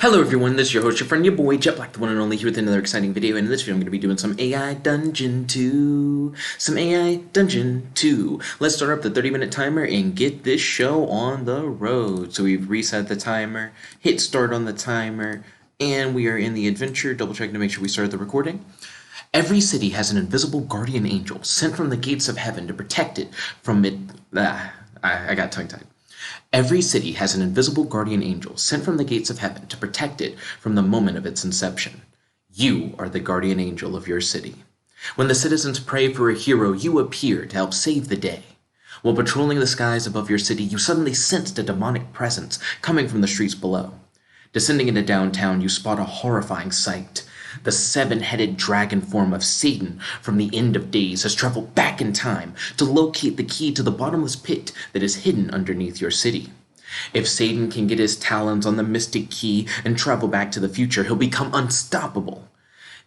Hello everyone, this is your host, your friend, your boy, Jet Black, the one and only, here with another exciting video, and in this video I'm going to be doing some AI Dungeon 2. Let's start up the 30-minute timer and get this show on the road. So we've reset the timer, hit start on the timer, and we are in the adventure, double checking to make sure we started the recording. Every city has an invisible guardian angel sent from the gates of heaven to protect it from it. I got tongue-tied. Every city has an invisible guardian angel sent from the gates of heaven to protect it from the moment of its inception. You are the guardian angel of your city. When the citizens pray for a hero, you appear to help save the day. While patrolling the skies above your city, you suddenly sensed a demonic presence coming from the streets below. Descending into downtown, you spot a horrifying sight. The seven-headed dragon form of Satan from the end of days has traveled back in time to locate the key to the bottomless pit that is hidden underneath your city. If Satan can get his talons on the mystic key and travel back to the future, he'll become unstoppable.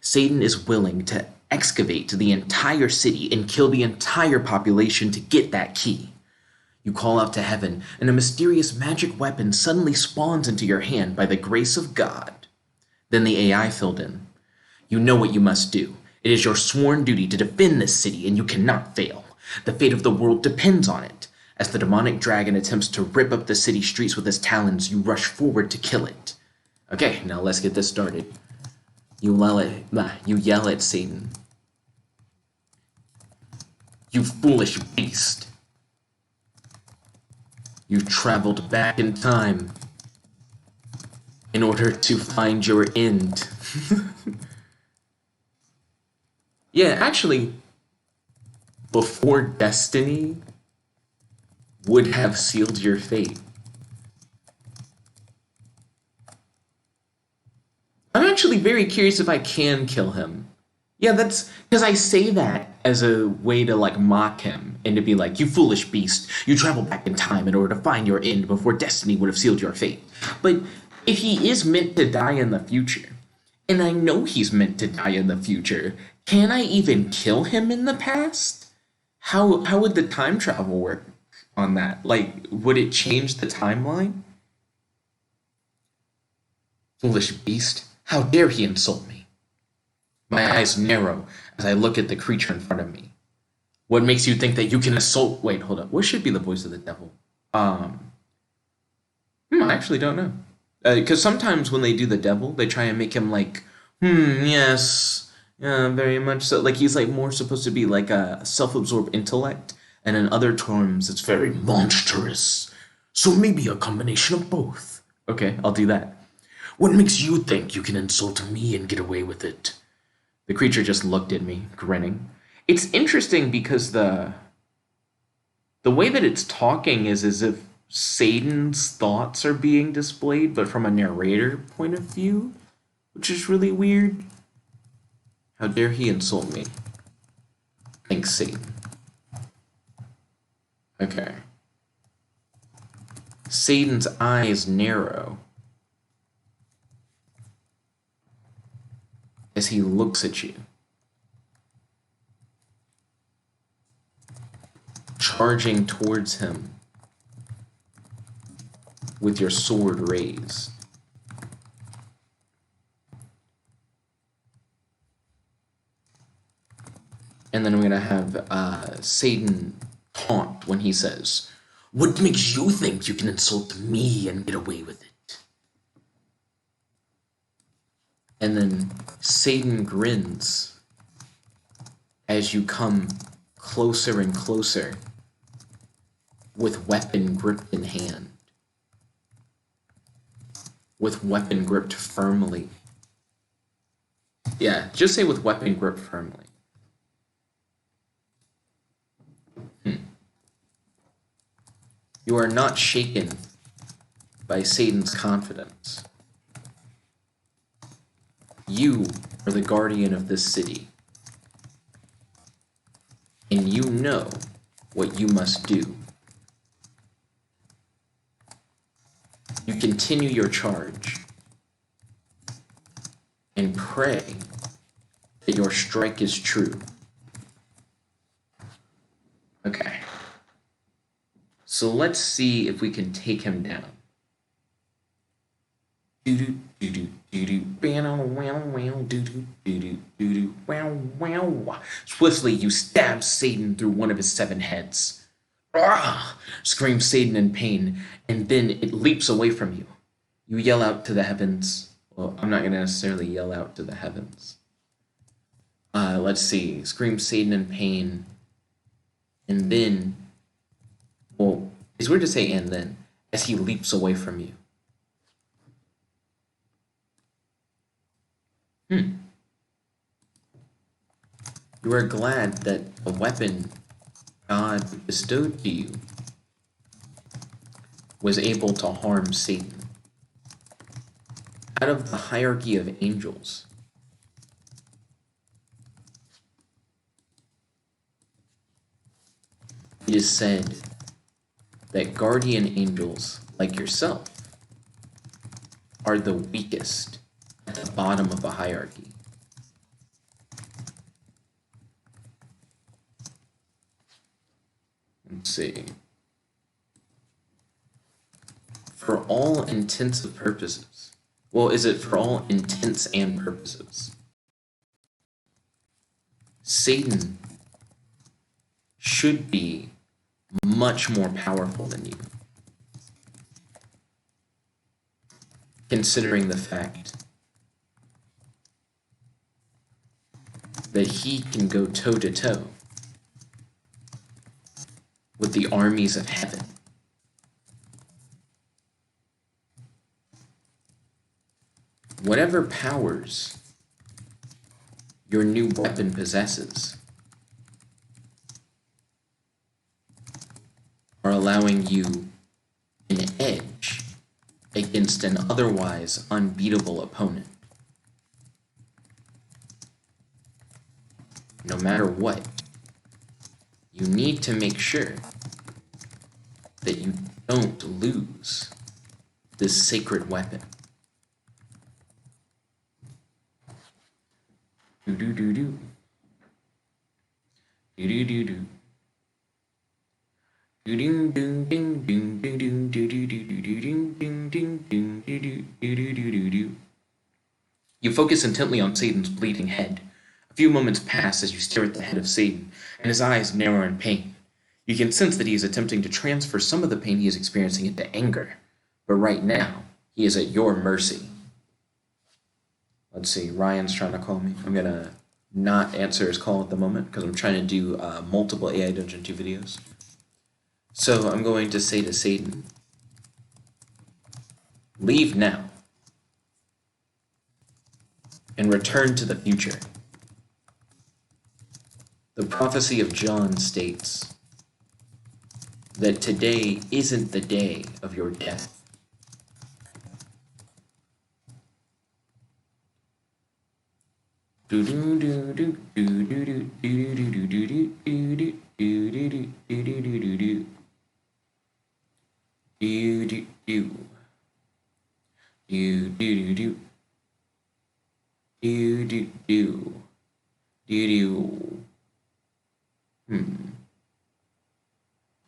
Satan is willing to excavate the entire city and kill the entire population to get that key. You call out to heaven, and a mysterious magic weapon suddenly spawns into your hand by the grace of God. Then the AI filled in. You know what you must do. It is your sworn duty to defend this city, and you cannot fail. The fate of the world depends on it. As the demonic dragon attempts to rip up the city streets with his talons, you rush forward to kill it. Okay, now let's get this started. You yell at Satan. You foolish beast. You've traveled back in time in order to find your end. Yeah, actually, before destiny would have sealed your fate. I'm actually very curious if I can kill him. Yeah, that's because I say that as a way to mock him and to be like, you foolish beast, you travel back in time in order to find your end before destiny would have sealed your fate. But if he is meant to die in the future, and I know he's meant to die in the future, can I even kill him in the past? How would the time travel work on that? Would it change the timeline? Foolish beast, how dare he insult me? My eyes narrow as I look at the creature in front of me. What makes you think that you can assault? Wait, hold up. What should be the voice of the devil? I actually don't know. Because sometimes when they do the devil, they try and make him yes. Yeah, very much so. He's more supposed to be a self-absorbed intellect, and in other terms, it's very monstrous. So maybe a combination of both. Okay, I'll do that. What makes you think you can insult me and get away with it? The creature just looked at me, grinning. It's interesting because the way that it's talking is as if Satan's thoughts are being displayed, but from a narrator point of view, which is really weird. How dare he insult me? Thanks, Satan. Okay. Satan's eyes narrow as he looks at you, charging towards him with your sword raised. And then I'm going to have Satan taunt when he says, what makes you think you can insult me and get away with it? And then Satan grins as you come closer and closer with weapon gripped in hand. With weapon gripped firmly. Yeah, just say with weapon gripped firmly. You are not shaken by Satan's confidence. You are the guardian of this city, and you know what you must do. You continue your charge and pray that your strike is true. Okay. So let's see if we can take him down. Swiftly you stab Satan through one of his 7 heads. "Ah!" screams Satan in pain, and then it leaps away from you. You yell out to the heavens. Well, I'm not going to necessarily yell out to the heavens. Let's see. Screams Satan in pain, and then, well, it's weird to say "and then," as he leaps away from you. You are glad that the weapon God bestowed to you was able to harm Satan. Out of the hierarchy of angels, it is said that guardian angels like yourself are the weakest at the bottom of the hierarchy. Let's see. For all intents and purposes. Well, is it for all intents and purposes? Satan should be much more powerful than you, considering the fact that he can go toe-to-toe with the armies of heaven. Whatever powers your new weapon possesses are allowing you an edge against an otherwise unbeatable opponent. No matter what, you need to make sure that you don't lose this sacred weapon. Do-do-do-do. Do-do-do-do. You focus intently on Satan's bleeding head. A few moments pass as you stare at the head of Satan, and his eyes narrow in pain. You can sense that he is attempting to transfer some of the pain he is experiencing into anger, but right now, he is at your mercy. Let's see, Ryan's trying to call me. I'm gonna not answer his call at the moment because I'm trying to do multiple AI Dungeon 2 videos. So I'm going to say to Satan, leave now and return to the future. The prophecy of John states that today isn't the day of your death.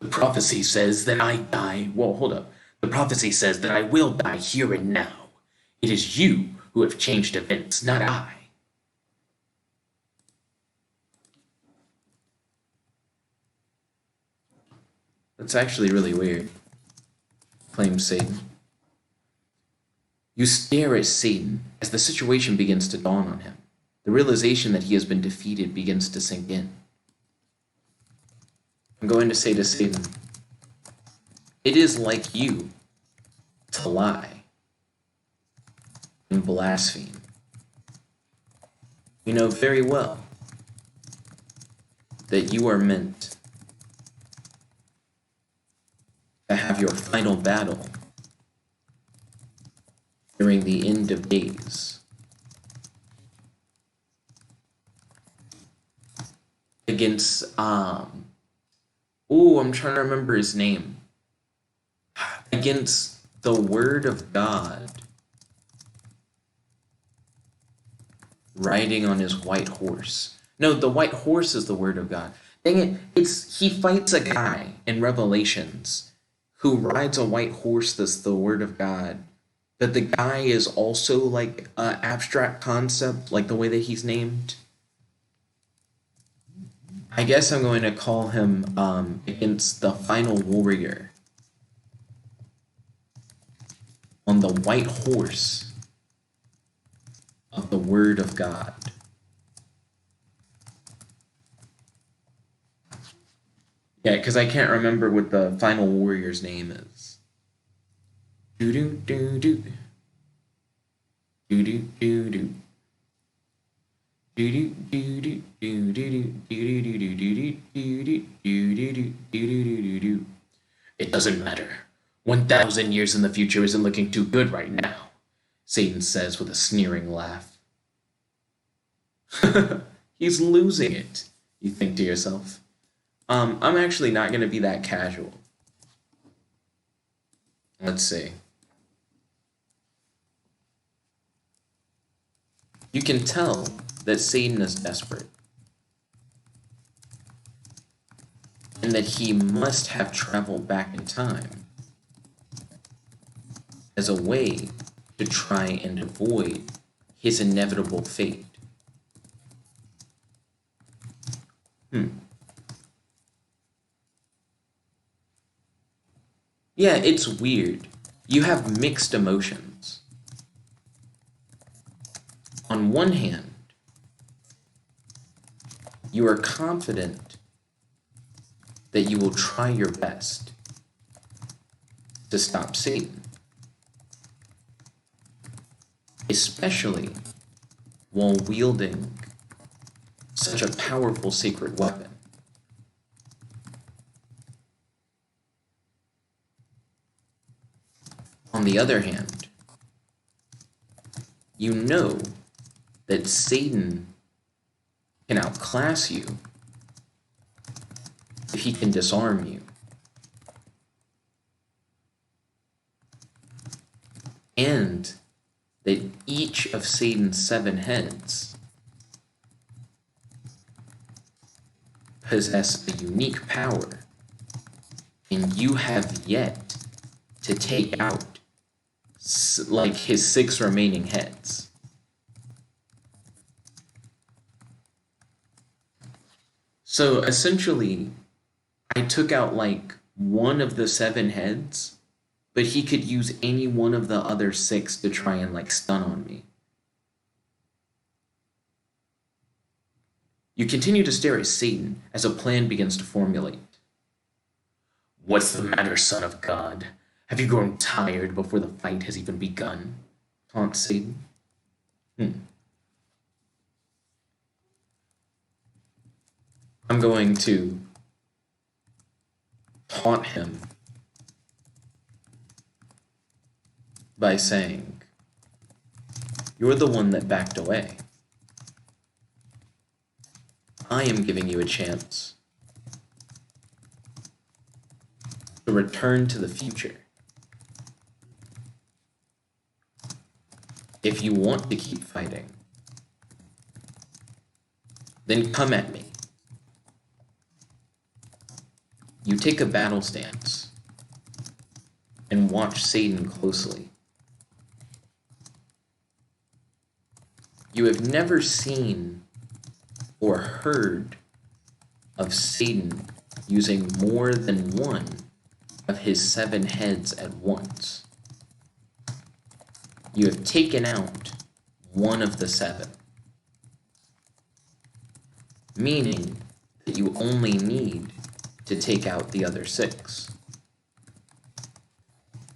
The prophecy says that I die. Well, hold up. The prophecy says that I will die here and now. It is you who have changed events, not I. That's actually really weird, claims Satan. You stare at Satan as the situation begins to dawn on him. The realization that he has been defeated begins to sink in. I'm going to say to Satan, it is like you to lie and blaspheme. You know very well that you are meant to have your final battle during the end of days against I'm trying to remember his name. Against the Word of God riding on his white horse. No, the white horse is the Word of God. Dang it, he fights a guy in Revelations who rides a white horse that's the Word of God, that the guy is also like an abstract concept, like the way that he's named. I guess I'm going to call him against the final warrior on the white horse of the word of God. Yeah, because I can't remember what the final warrior's name is. Do do do do do do do do. It doesn't matter. 1,000 years in the future isn't looking too good right now, Satan says with a sneering laugh. He's losing it, you think to yourself. I'm actually not going to be that casual. Let's see. You can tell that Satan is desperate, and that he must have traveled back in time as a way to try and avoid his inevitable fate. Yeah, it's weird. You have mixed emotions. On one hand, you are confident that you will try your best to stop Satan, especially while wielding such a powerful sacred weapon. On the other hand, you know that Satan can outclass you if he can disarm you. And that each of Satan's 7 heads possess a unique power, and you have yet to take out like his 6 remaining heads. So essentially, I took out like one of the 7 heads, but he could use any one of the other 6 to try and like stun on me. You continue to stare at Satan as a plan begins to formulate. What's the matter, son of God? Have you grown tired before the fight has even begun? Taunts Satan. I'm going to taunt him by saying, you're the one that backed away. I am giving you a chance to return to the future. If you want to keep fighting, then come at me. You take a battle stance and watch Satan closely. You have never seen or heard of Satan using more than one of his 7 heads at once. You have taken out one of the 7, meaning that you only need to take out the other 6.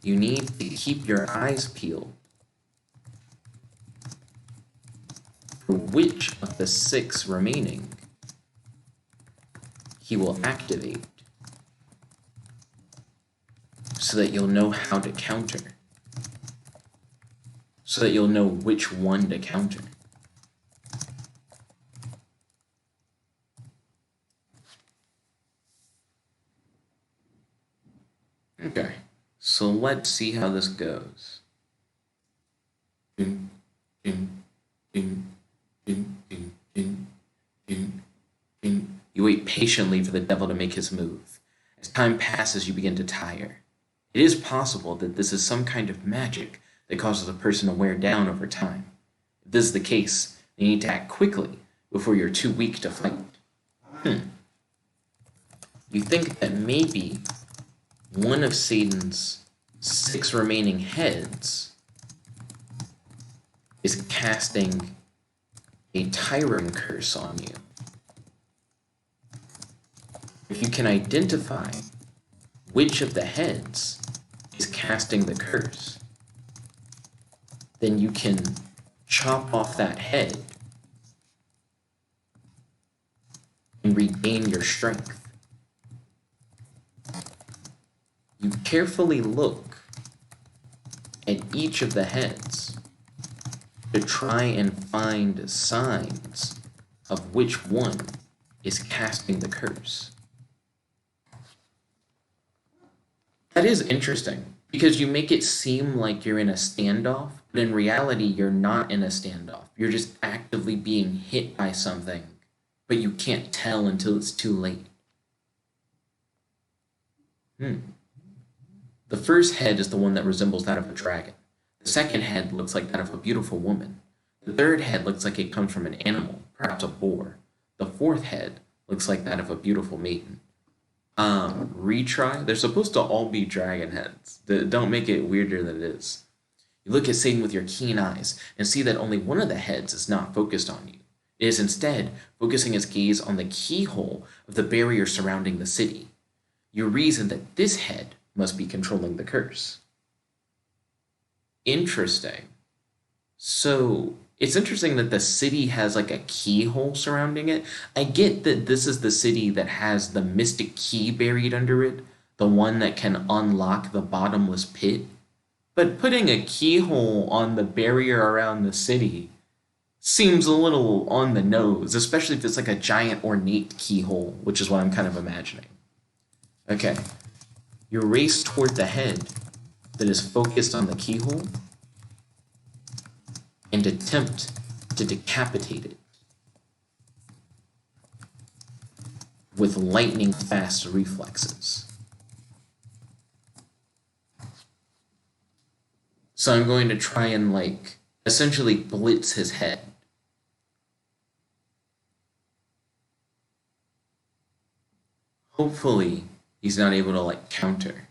You need to keep your eyes peeled for which of the 6 remaining he will activate, so that you'll know how to counter, so that you'll know which one to counter. Okay, so let's see how this goes. You wait patiently for the devil to make his move. As time passes, you begin to tire. It is possible that this is some kind of magic that causes a person to wear down over time. If this is the case, you need to act quickly before you're too weak to fight. You think that maybe one of Satan's 6 remaining heads is casting a tiring curse on you. If you can identify which of the heads is casting the curse, then you can chop off that head and regain your strength. You carefully look at each of the heads to try and find signs of which one is casting the curse. That is interesting, because you make it seem like you're in a standoff, but in reality, you're not in a standoff. You're just actively being hit by something, but you can't tell until it's too late. The first head is the one that resembles that of a dragon. The second head looks like that of a beautiful woman. The third head looks like it comes from an animal, perhaps a boar. The fourth head looks like that of a beautiful maiden. Retry. They're supposed to all be dragon heads. Don't make it weirder than it is. You look at Satan with your keen eyes and see that only one of the heads is not focused on you. It is instead focusing its gaze on the keyhole of the barrier surrounding the city. You reason that this head must be controlling the curse. Interesting. So it's interesting that the city has like a keyhole surrounding it. I get that this is the city that has the mystic key buried under it, the one that can unlock the bottomless pit. But putting a keyhole on the barrier around the city seems a little on the nose, especially if it's like a giant ornate keyhole, which is what I'm kind of imagining. Okay. You race toward the head that is focused on the keyhole and attempt to decapitate it with lightning fast reflexes. So I'm going to try and essentially blitz his head. Hopefully he's not able to counter.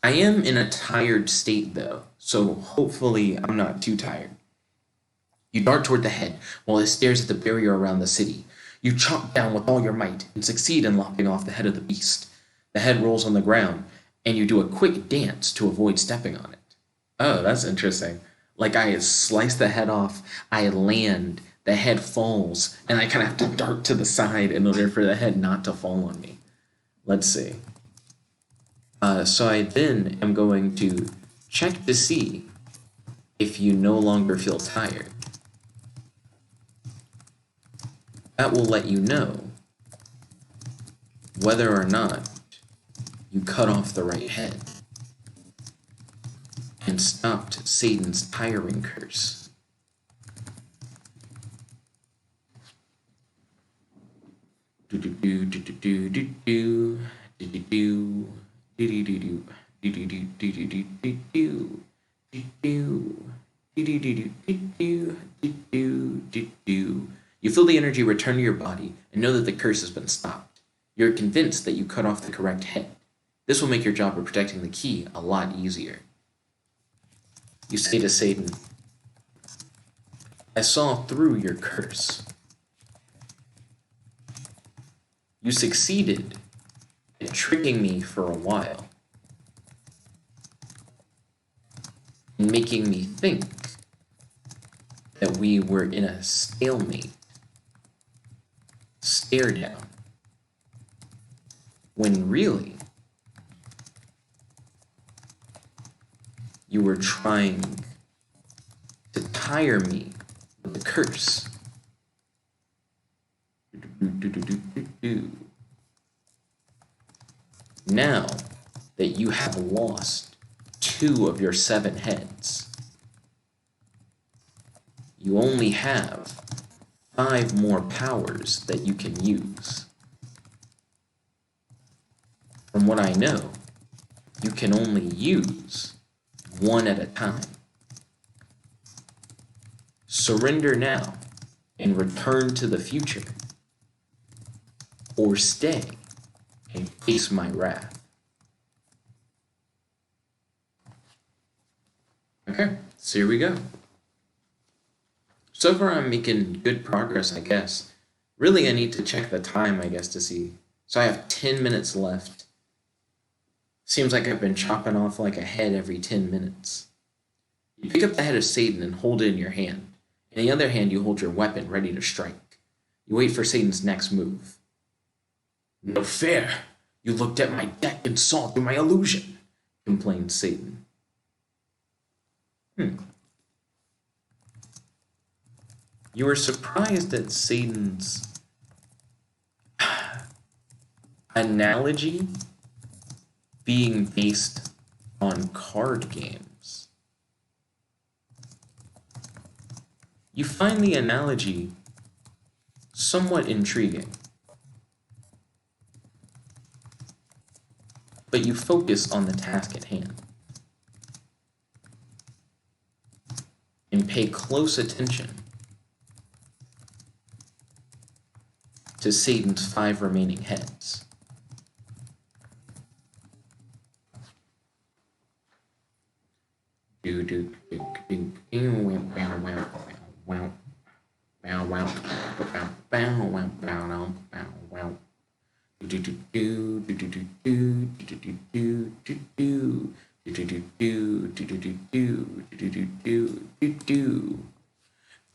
I am in a tired state though, so hopefully I'm not too tired. You dart toward the head while it stares at the barrier around the city. You chop down with all your might and succeed in lopping off the head of the beast. The head rolls on the ground, and you do a quick dance to avoid stepping on it. Oh, that's interesting. I slice the head off, I land, the head falls, and I kind of have to dart to the side in order for the head not to fall on me. Let's see. So I then am going to check to see if you no longer feel tired. That will let you know whether or not you cut off the right head and stopped Satan's tiring curse. You feel the energy return to your body and know that the curse has been stopped. You're convinced that you cut off the correct head. This will make your job of protecting the key a lot easier. You say to Satan, I saw through your curse. You succeeded at tricking me for a while, and making me think that we were in a stalemate, stare down, when really you were trying to tire me with the curse. Now that you have lost 2 of your 7 heads, you only have 5 more powers that you can use. From what I know, you can only use one at a time. Surrender now and return to the future, or stay and face my wrath. Okay, so here we go. So far I'm making good progress, I guess. Really, I need to check the time, I guess, to see. So I have 10 minutes left. Seems like I've been chopping off like a head every 10 minutes. You pick up the head of Satan and hold it in your hand. In the other hand, you hold your weapon ready to strike. You wait for Satan's next move. No fair! You looked at my deck and saw through my illusion, complained Satan. You were surprised at Satan's analogy being based on card games. You find the analogy somewhat intriguing, but you focus on the task at hand and pay close attention to Satan's 5 remaining heads.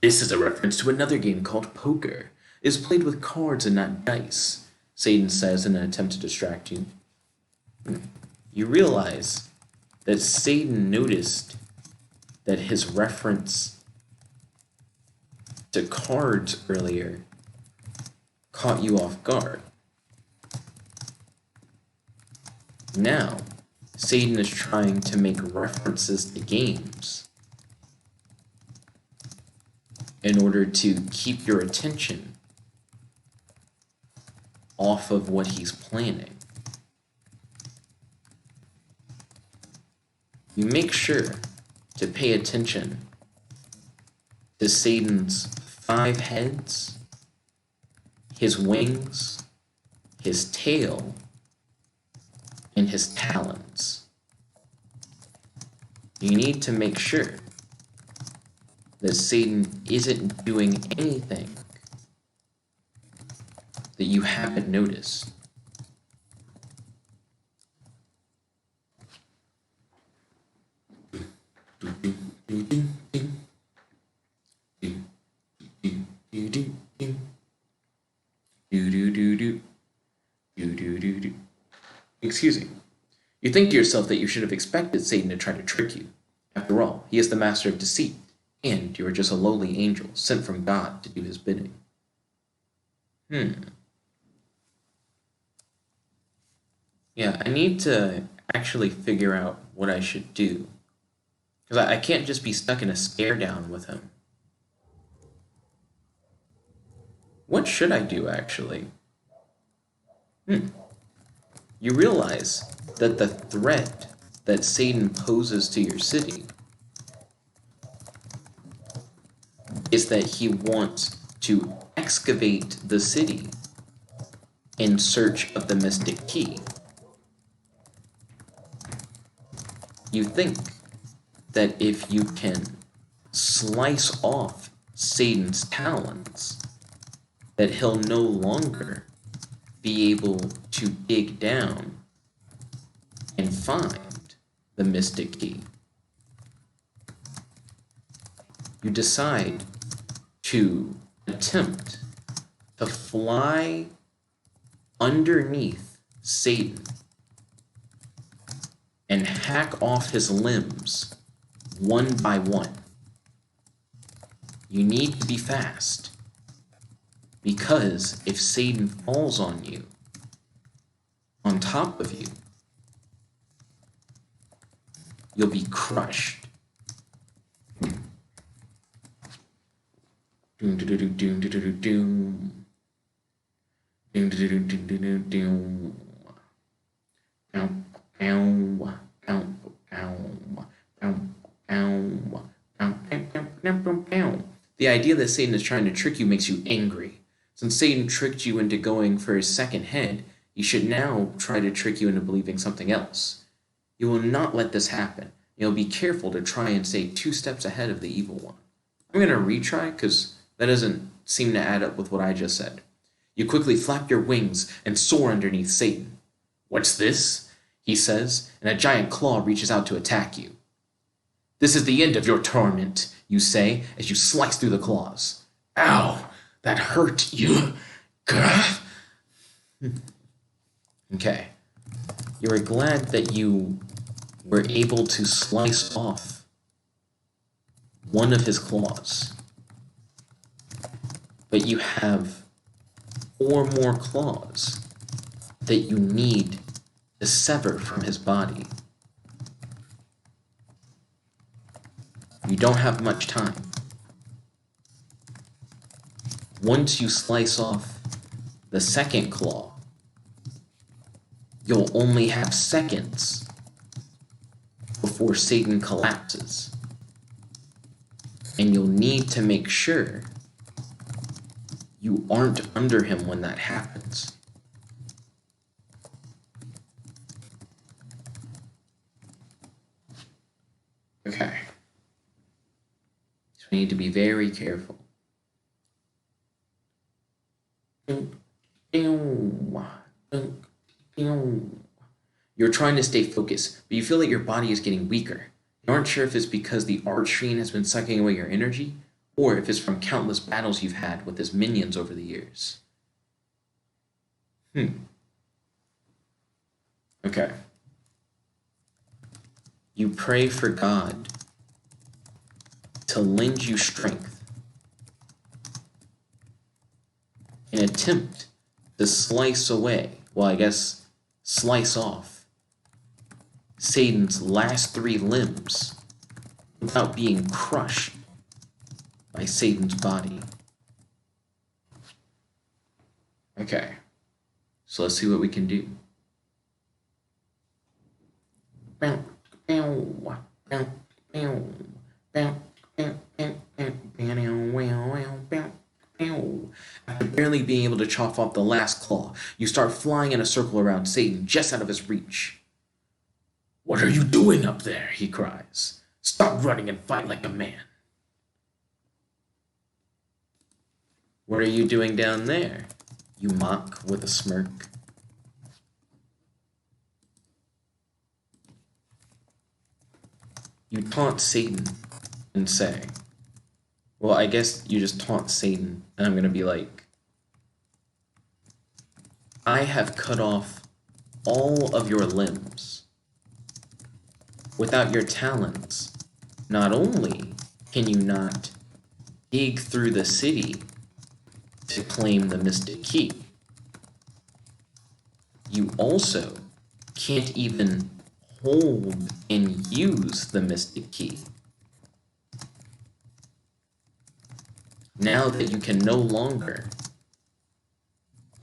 This is a reference to another game called poker. It is played with cards and not dice, Satan says in an attempt to distract you. You realize that Satan noticed that his reference to cards earlier caught you off guard. Now, Satan is trying to make references to games in order to keep your attention off of what he's planning. You make sure to pay attention to Satan's 5 heads, his wings, his tail, and his talons. You need to make sure that Satan isn't doing anything that you haven't noticed. Excuse me. You think to yourself that you should have expected Satan to try to trick you. After all, he is the master of deceit, and you are just a lowly angel sent from God to do his bidding. Yeah, I need to actually figure out what I should do. Because I can't just be stuck in a stare down with him. What should I do, actually? You realize that the threat that Satan poses to your city is that he wants to excavate the city in search of the mystic key. You think that if you can slice off Satan's talons, that he'll no longer be able to dig down and find the mystic key. You decide to attempt to fly underneath Satan and hack off his limbs one by one. You need to be fast, because if Satan falls on you, on top of you, you'll be crushed. Ow, ow, ow, ow, ow, ow, ow, ow. The idea that Satan is trying to trick you makes you angry. Since Satan tricked you into going for his second head, he should now try to trick you into believing something else. You will not let this happen. You'll be careful to try and stay 2 steps ahead of the evil one. I'm going to retry because that doesn't seem to add up with what I just said. You quickly flap your wings and soar underneath Satan. What's this? He says, and a giant claw reaches out to attack you. This is the end of your torment, you say as you slice through the claws. Ow, that hurt you. Grr. Okay. You are glad that you were able to slice off one of his claws. But you have 4 more claws that you need to sever from his body. You don't have much time. Once you slice off the second claw, you'll only have seconds before Satan collapses. And you'll need to make sure you aren't under him when that happens. Okay. So we need to be very careful. You're trying to stay focused, but you feel that your body is getting weaker. You aren't sure if it's because the archfiend has been sucking away your energy, or if it's from countless battles you've had with his minions over the years. Okay. You pray for God to lend you strength and attempt to slice away, slice off Satan's last 3 limbs without being crushed by Satan's body. Okay, so let's see what we can do. After barely being able to chop off the last claw, you start flying in a circle around Satan, just out of his reach. What are you doing up there? He cries. Stop running and fight like a man. What are you doing down there? You mock with a smirk. You taunt Satan and say, well, I guess you just taunt Satan, and I'm going to be like, I have cut off all of your limbs. Without your talons, not only can you not dig through the city to claim the mystic key, you also can't even hold and use the mystic key. Now that you can no longer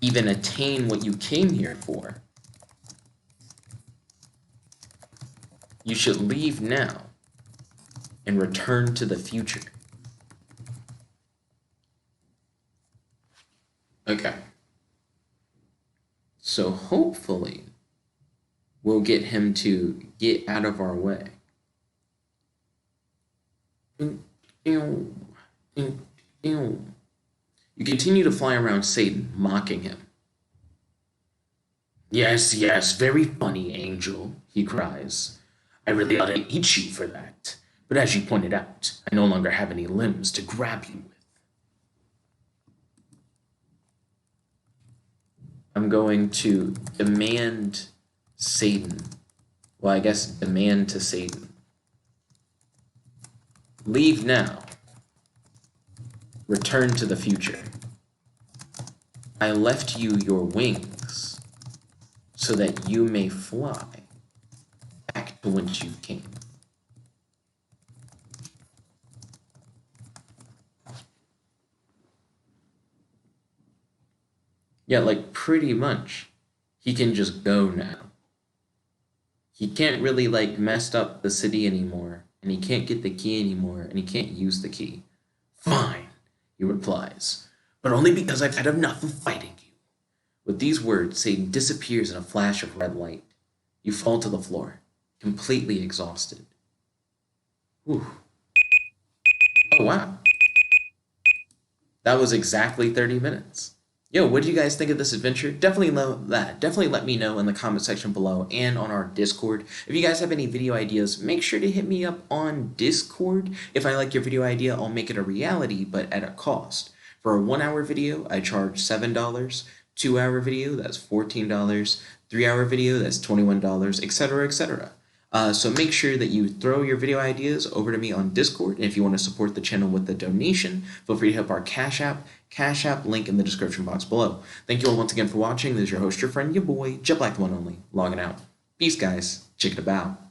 even attain what you came here for, you should leave now and return to the future. Okay. So hopefully we'll get him to get out of our way. You continue to fly around Satan, mocking him. Yes, very funny, Angel, he cries. I really ought to eat you for that. But as you pointed out, I no longer have any limbs to grab you with. I'm going to demand Satan. Well, I guess demand to Satan. Leave now. Return to the future. I left you your wings so that you may fly back to whence you came. Yeah, like pretty much he can just go now. he can't really like mess up the city anymore, and he can't get the key anymore, and he can't use the key. Fine, he replies, but only because I've had enough of fighting you. With these words, Satan disappears in a flash of red light. You fall to the floor, completely exhausted. Whew. Oh wow. That was exactly 30 minutes. Yo, what do you guys think of this adventure? Definitely let me know in the comment section below and on our Discord. If you guys have any video ideas, make sure to hit me up on Discord. If I like your video idea, I'll make it a reality, but at a cost. For a 1-hour video, I charge $7. 2-hour video, that's $14. 3-hour video, that's $21, etc., etc. So make sure that you throw your video ideas over to me on Discord. And if you want to support the channel with a donation, feel free to hit up our Cash App link in the description box below. Thank you all once again for watching. This is your host, your friend, your boy, Jet Black the One Only, logging out. Peace, guys. Check it about.